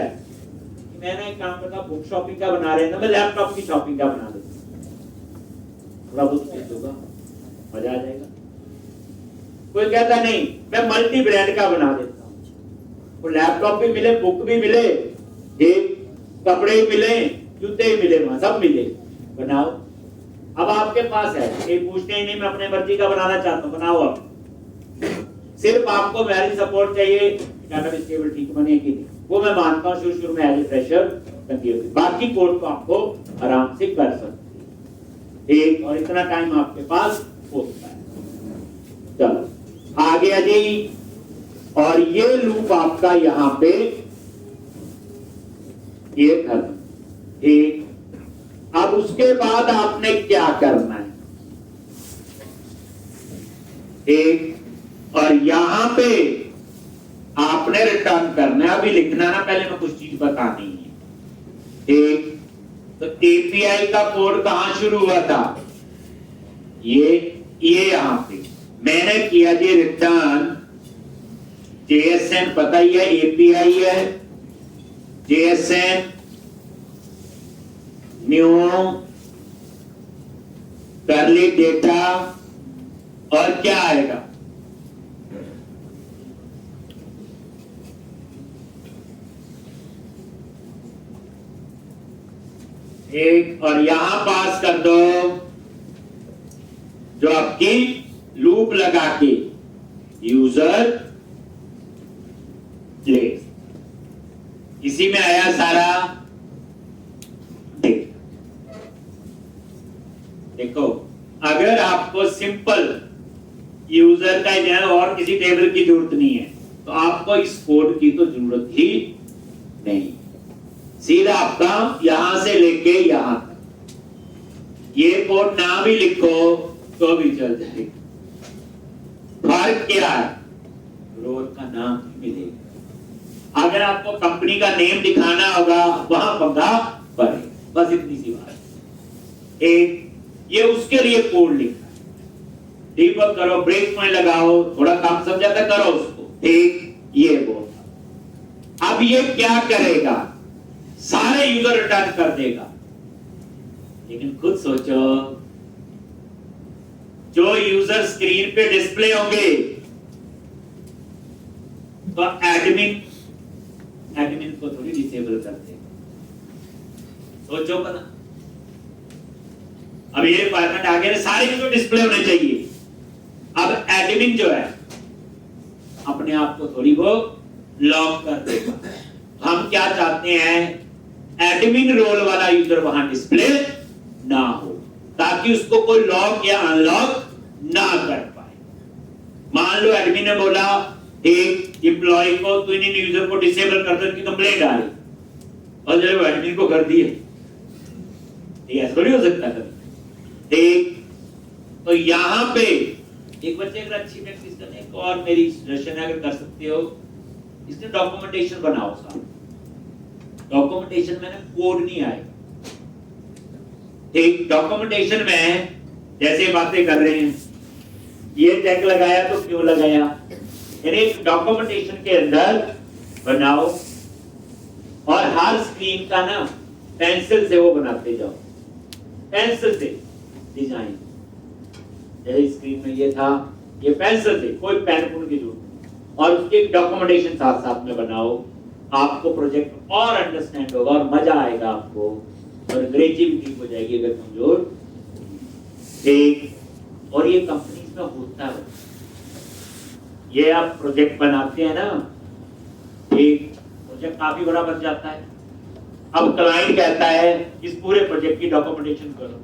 मैंने एक काम करता, बुक शॉपिंग का बना रहे हैं, मैं लैपटॉप की शॉपिंग का बना देता हूं, थोड़ा बहुत चीज होगा, मजा आ जाएगा। कोई कहता नहीं मैं मल्टी ब्रांड का बना देता हूं, वो लैपटॉप भी मिले, बुक भी मिले, एक कपड़े भी मिले, जूते भी मिले, वहां सब मिले, बनाओ। अब आपके पास है, एक पूछते ही नहीं मैं अपने मर्जी का बनाना चाहता हूं, बनाओ। अब सिर्फ आपको मेरी सपोर्ट चाहिए, कैनविस केबल ठीक बने कि नहीं, वो मैं मानता हूं शुरू शुरू में एज ए फ्रेशर करती होगी, बाकी कोर्स तो आपको आराम से कर सकते हैं। एक, और इतना टाइम आपके पास होता है। चलो आगे आ जी, और ये लूप आपका यहां पे ये खत्म। एक, अब उसके बाद आपने क्या करना है, एक, और यहां पे आपने रिटर्न करना है। अभी लिखना ना, पहले मैं कुछ चीज बतानी है। एक, तो एपीआई का कोड कहां शुरू हुआ था, ये यहां पे मैंने किया जी रिटर्न JSN, पता ही है एपीआई है, JSN न्यू करली डेटा, और क्या आएगा, एक, और यहां पास कर दो जो आपकी लूप लगा के यूजर प्लेस, इसी में आया सारा। देखो अगर आपको सिंपल यूजर का है और किसी टेबल की जरूरत नहीं है, तो आपको इस कोड की तो जरूरत ही नहीं, सीधा आपका यहां से लेके यहां तक, ये कोड ना भी लिखो तो भी चल जाएगा। फर्क क्या है, रोल का नाम मिलेगा। अगर आपको कंपनी का नेम दिखाना होगा वहां पंगा पड़े, बस इतनी सी बात। एक, ये उसके लिए कोड लिखा है, डीबग करो, ब्रेक पॉइंट लगाओ, थोड़ा काम समझाता करो उसको। एक, ये बोल, अब ये क्या करेगा, सारे यूजर रिटर्न कर देगा, लेकिन खुद सोचो जो यूजर स्क्रीन पे डिस्प्ले होंगे तो एडमिन को थोड़ी डिसेबल कर देगा। सोचो पता, अब ये रिक्वायरमेंट आ गया, सारे यूजर डिस्प्ले होने चाहिए। अब एडमिन जो है अपने आप को थोड़ी वो लॉक कर देगा। हम क्या चाहते हैं, एडमिन रोल वाला यूजर वहां डिस्प्ले ना हो, ताकि उसको कोई लॉक या अनलॉक ना कर पाए। मान लो एडमिन ने बोला एक एम्प्लॉय को तो इन यूजर को डिसेबल कर दो, इनकी कंप्लेंट आ रही, और जब एडमिन को कर दिए, ऐसा थोड़ी हो सकता है। ठीक, तो यहां पे एक बच्चे अगर अच्छी प्रैक्टिस करने, एक और मेरी सजेशन है, अगर कर सकते हो इसमें डॉक्यूमेंटेशन बनाओ। साहब डॉक्यूमेंटेशन में ना कोड नहीं आएगा। ठीक, डॉक्यूमेंटेशन में जैसे बातें कर रहे हैं, ये टैग लगाया तो क्यों लगाया, यानी डॉक्यूमेंटेशन के अंदर बनाओ, और हर स्क्रीन का ना पेंसिल से वो बनाते जाओ, पेंसिल से डिजाइन। जैसे स्क्रीन में ये था, ये पेंसिल से, कोई पेन पुन की जरूरत नहीं, और उसके डॉक्यूमेंटेशन साथ साथ में बनाओ। आपको प्रोजेक्ट और अंडरस्टैंड होगा और मजा आएगा आपको, और अंग्रेजी भी ठीक हो जाएगी अगर कमजोर। ठीक, और ये कंपनीज में होता है, ये आप प्रोजेक्ट बनाते हैं ना, एक प्रोजेक्ट काफी बड़ा बन जाता है। अब क्लाइंट कहता है इस पूरे प्रोजेक्ट की डॉक्यूमेंटेशन करो,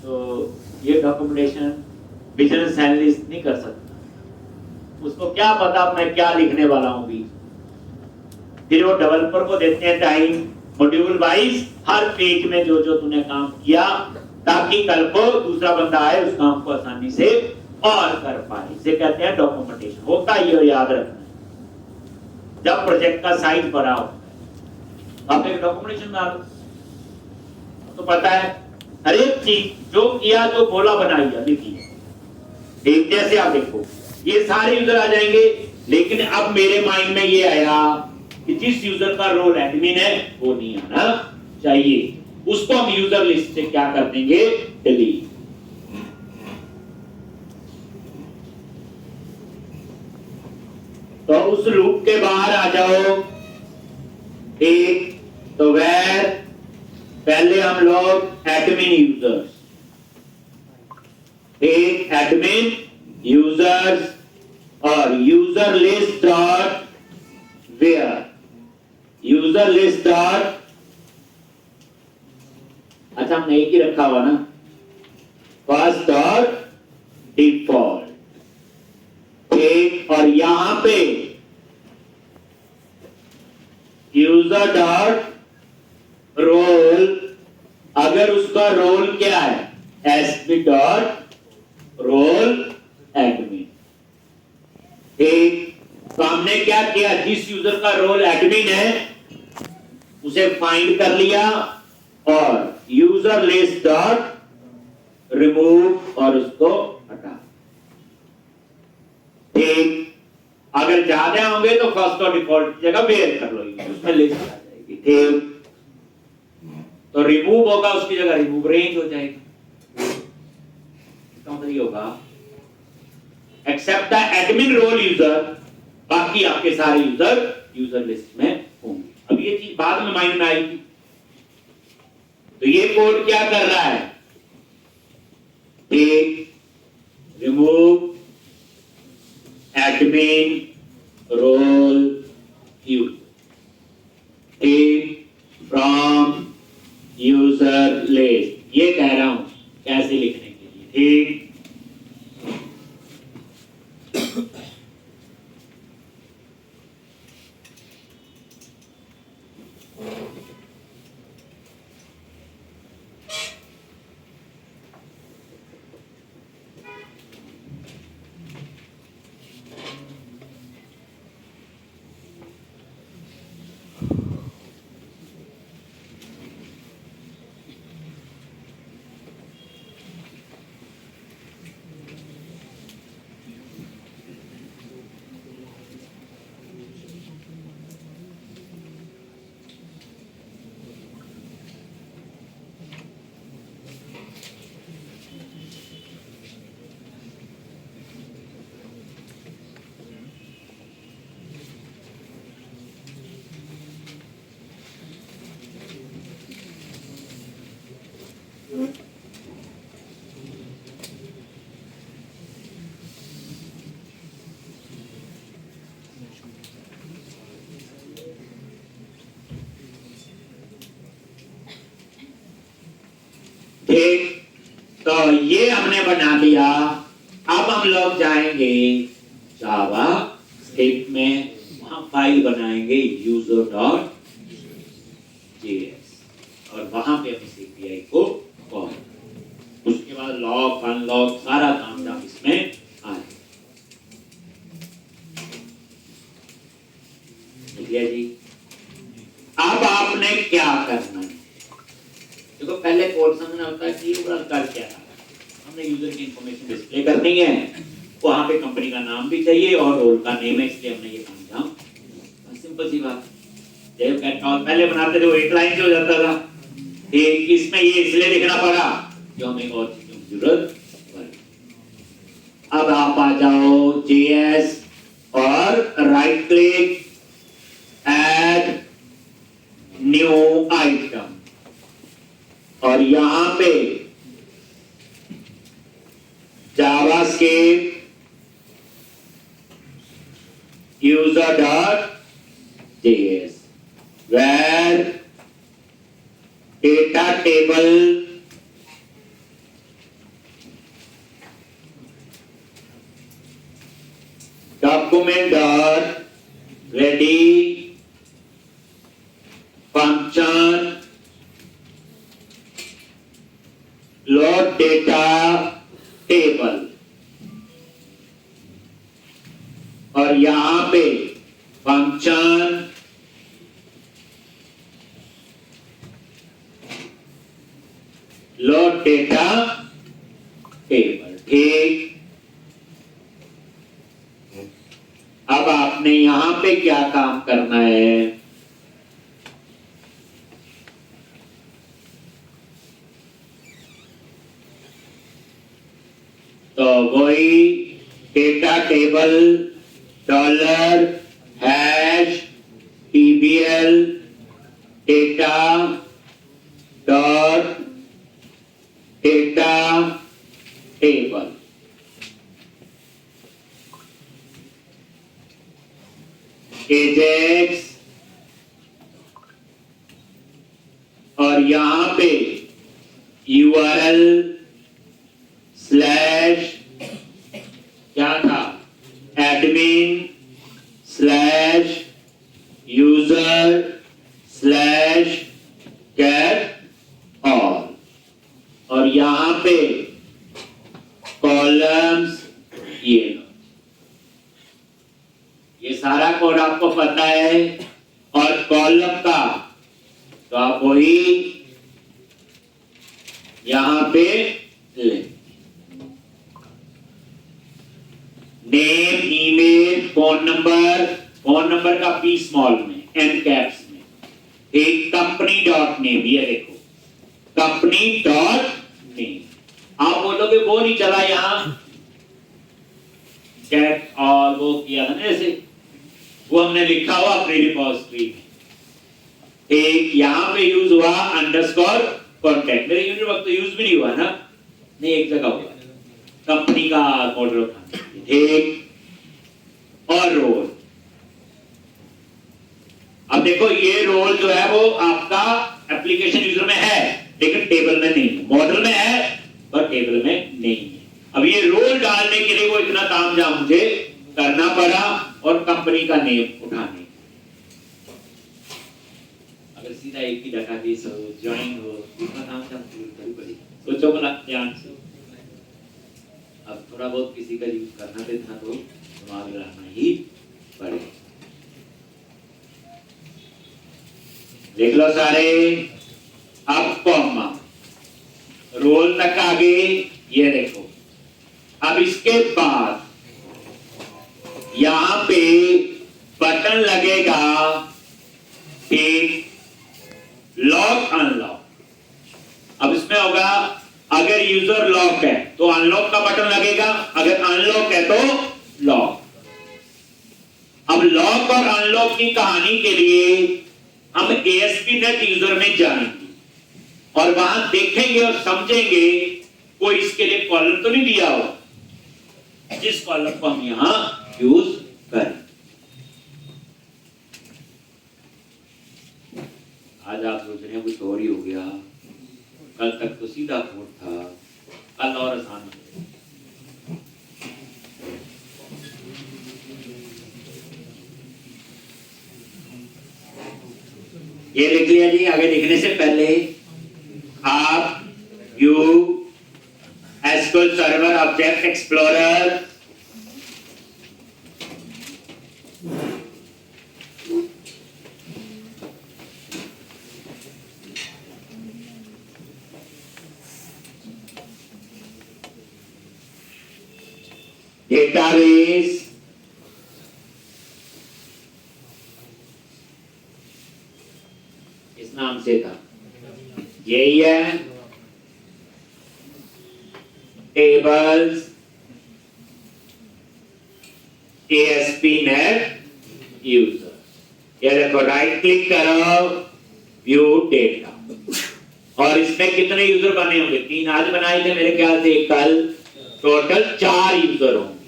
तो ये डॉक्यूमेंटेशन बिजनेस एनालिस्ट नहीं कर सकता, उसको क्या पता मैं क्या लिखने वाला हूं भी। फिर वो डेवलपर को देते हैं टाइम मॉड्यूल वाइज, हर पेज में जो जो तूने काम किया, ताकि कल को दूसरा बंदा आए उस काम को आसानी से और कर पाए। इसे कहते हैं डॉक्यूमेंटेशन। होता ये याद रखना, जब प्रोजेक्ट का साइज बड़ा हो आप एक डॉक्यूमेंटेशन डालो, तो पता है हर एक चीज जो किया, जो बोला बनाई, लिखी। एक जैसे आप देखो ये सारे यूजर आ जाएंगे, लेकिन अब मेरे माइंड में ये आया कि जिस यूजर का रोल एडमिन है वो नहीं आना चाहिए, उसको हम यूजर लिस्ट से क्या कर देंगे, डिलीट। तो उस लूप के बाहर आ जाओ। एक तो वेर, पहले हम लोग एडमिन यूजर्स, एक एडमिन यूजर्स और user list dot where, user list dot, अच्छा हमने एक ही रखा हुआ ना, फर्स्ट डॉट डिफॉल्ट। एक, और यहां पे यूजर डॉट रोल, अगर उसका रोल क्या है, एसपी डॉट रोल एडमिन। एक, तो हमने क्या किया, जिस यूजर का रोल एडमिन है उसे फाइंड कर लिया, और यूजर लिस्ट डॉट रिमूव, और उसको हटा। ठीक, अगर ज्यादा होंगे तो फर्स्ट और डिफॉल्ट की जगह वेयर कर लो, उसमें लिस्ट आ जाएगी। ठीक, तो रिमूव होगा उसकी जगह रिमूव रेंज हो जाएगी। इसका मतलब ये होगा except the admin role user, बाकी आपके सारे यूजर यूजर लिस्ट में होंगे। अब ये चीज बाद में माइंड में आएगी। तो ये कोड क्या कर रहा है, एक remove admin role user, take from user list, ये कह रहा हूं कैसे लिखने के लिए। ठीक, ठीक, तो ये हमने बना लिया। अब हम लोग जाएंगे जावा स्क्रिप्ट में, वहां फाइल बनाएंगे user.js और वहां पे हम इस API को कॉल, उसके बाद लॉग अनलॉग सारा काम जब इसमें आए। ठीक है जी। अब आपने क्या करना है, देखो पहले कोड समझना होता है कि रन कर क्या रहा है। हमने यूजर की इंफॉर्मेशन डिस्प्ले करनी है, वहां पे कंपनी का नाम भी चाहिए और रोल का नेम है, इसलिए हमने ये काम किया। सिंपल सी बात। जब कैटलॉग पहले बनाते थे वो एक लाइन से हो जाता था, एक इसमें ये इसलिए लिखना पड़ा जो हमें और चीजों की जरूरत पड़ी। अब आप आ जाओ JS और right click add new item और यहां पे JavaScript user.js where data table document.ready function load data table और यहां पे फंक्शन लोड डेटा टेबल। ठीक, अब आपने यहां पे क्या काम करना है, तो वही data table $#tbl data dot data table Ajax और यहां पे URL स्लैश क्या था admin slash user slash get all और यहां पे कॉलम्स ये सारा कोड आपको पता है। और कॉलम का तो आप वही यहां पे ले नेम ईमेल फोन नंबर का P स्मॉल में N कैप्स में, एक कंपनी डॉट नेम, ये देखो कंपनी डॉट नेम। आप बोलोगे वो नहीं चला यहां कैट और वो किया था ना, ऐसे वो हमने लिखा हुआ अपनी रिपोजिटरी में। एक यहां पे यूज हुआ अंडरस्कोर कॉन्टैक्ट, मेरे यूनिट वक्त तो यूज भी नहीं हुआ ना, नहीं एक जगह हुआ कंपनी का मॉडल उठाना। ठीक, और रोल, अब देखो ये रोल जो है वो आपका एप्लीकेशन यूजर में है लेकिन टेबल में नहीं, मॉडल में है पर टेबल में नहीं है। अब ये रोल डालने के लिए वो इतना तामझाम मुझे करना पड़ा और कंपनी का नेम उठाने। अगर सीधा एक ही डेटाबेस हो, ज्वाइन हो, इतना तामझाम करनी पड़ी। सोचो भला ध्यान से, अब थोड़ा बहुत किसी का यूज करना था तो दिमाग लगाना ही पड़े। देख लो सारे, अब कॉमा रोल तक आगे, ये देखो। अब इसके बाद यहां पे बटन लगेगा एक लॉक अनलॉक। अब इसमें होगा अगर यूजर लॉक है तो अनलॉक का बटन लगेगा, अगर अनलॉक है तो लॉक। अब लॉक और अनलॉक की कहानी के लिए हम ASP.NET यूजर में जाएंगे और वहां देखेंगे और समझेंगे कोई इसके लिए कॉलम तो नहीं दिया हो जिस कॉलम को हम यहां यूज करें। आज आप सोच रहे हैं कुछ और ही हो गया, कल तक तो सीधा कोड था, कल और आसान हो गया। ये लिख लिया जी। आगे लिखने से पहले आप you SQL server object explorer database इस नाम से था, यही है। टेबल्स ASP.NET यूजर, ये देखो राइट क्लिक करो, व्यू डेटा, और इसमें कितने यूजर बने होंगे? 3 आज बनाए थे मेरे ख्याल से, कल टोटल 4 यूजर होंगे।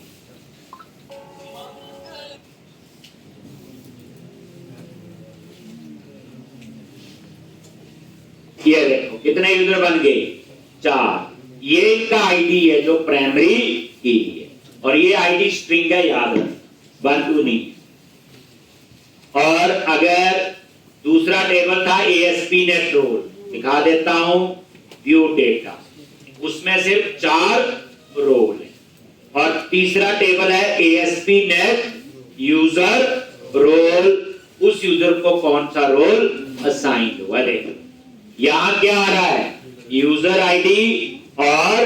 ये देखो कितने यूजर बन गए? 4। ये इनका आईडी है जो प्राइमरी की है, और ये आईडी स्ट्रिंग है, याद रखना, 1 2 नहीं। और अगर दूसरा टेबल था ASP.NET रोल, दिखा देता हूं, व्यू डेटा, उसमें सिर्फ 4 रोल है। और तीसरा टेबल है ASP.NET यूजर रोल, उस यूजर को कौन सा रोल असाइन हुआ। देखो यहां क्या आ रहा है? यूजर आईडी और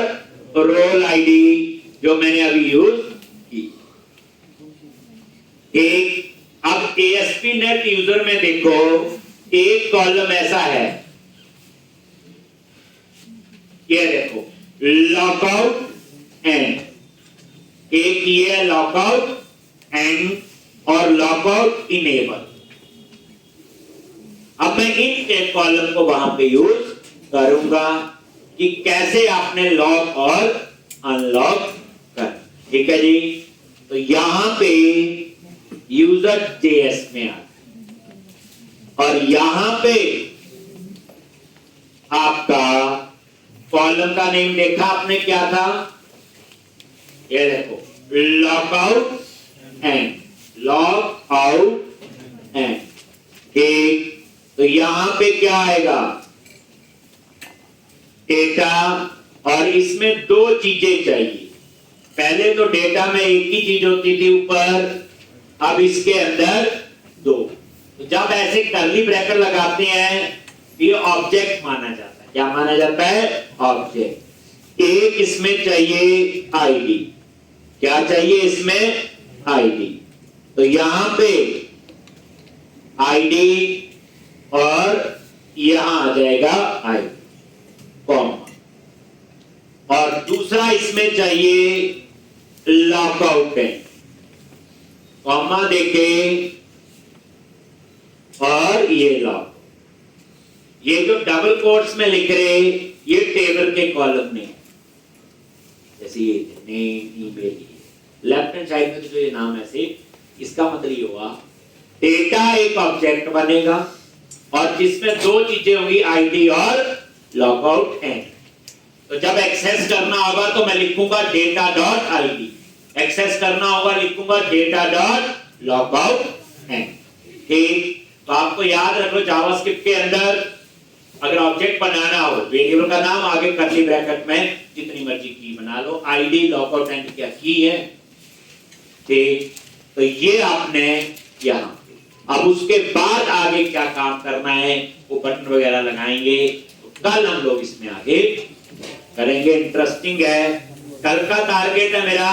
रोल आईडी जो मैंने अभी यूज की। एक अब ASP.NET यूजर में देखो, एक कॉलम ऐसा है, ये देखो लॉकआउट एंड, एक ये है लॉकआउट एंड और लॉकआउट इनेबल। अब मैं इन कॉलम को वहां पे यूज करूंगा कि कैसे आपने लॉक और अनलॉक कर, ठीक है जी। तो यहां पे यूजर JS में आता, और यहां पे आपका कॉलम का नेम देखा आपने क्या था? ये देखो lockout and, lock out and, ठीक। तो यहां पे क्या आएगा? डेटा, और इसमें 2 चीजें चाहिए। पहले तो डेटा में एक ही चीज होती थी ऊपर, अब इसके अंदर 2। तो जब ऐसे कर्ली ब्रैकेट लगाते हैं, ये ऑब्जेक्ट माना जाता है। क्या माना जाता है? ऑब्जेक्ट। एक इसमें चाहिए आईडी, क्या चाहिए इसमें? आईडी। तो यहां पे आईडी और यहां आ जाएगा आईडी, कॉमा, और दूसरा इसमें चाहिए लॉकआउट है, कॉमा देके, और ये लॉक। ये जो डबल कोट्स में लिख रहे, ये टेबल के कॉलम ने, जैसे ये name, email, left hand side में जो ये नाम ऐसे, इसका मतलब ये हुआ डेटा एक ऑब्जेक्ट बनेगा और जिसमें 2 चीजें होंगी, आईडी और लॉकआउट एंड। तो जब एक्सेस करना होगा तो मैं लिखूंगा डेटा डॉट आईडी, एक्सेस करना होगा लिखूंगा डेटा डॉट लॉकआउट एंड, ठीक। तो आपको याद रखो जावास्क्रिप्ट के अंदर अगर ऑब्जेक्ट बनाना हो, वेरिएबल का नाम आगे कर्ली ब्रैकेट में जितनी मर्जी की बना लो, आईडी लॉकआउट एंड क्या की है, ठीक। तो ये आपने यहां, अब उसके बाद आगे क्या काम करना है, वो बटन वगैरह लगाएंगे, तो कल हम लोग इसमें आगे करेंगे। इंटरेस्टिंग है, कल का टारगेट है मेरा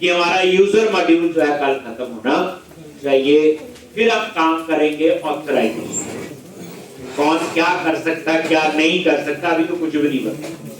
कि हमारा यूजर मॉड्यूल जो है कल खत्म होना चाहिए, फिर हम काम करेंगे ऑथराइजेशन, कौन क्या कर सकता क्या नहीं कर सकता, अभी तो कुछ भी नहीं पता।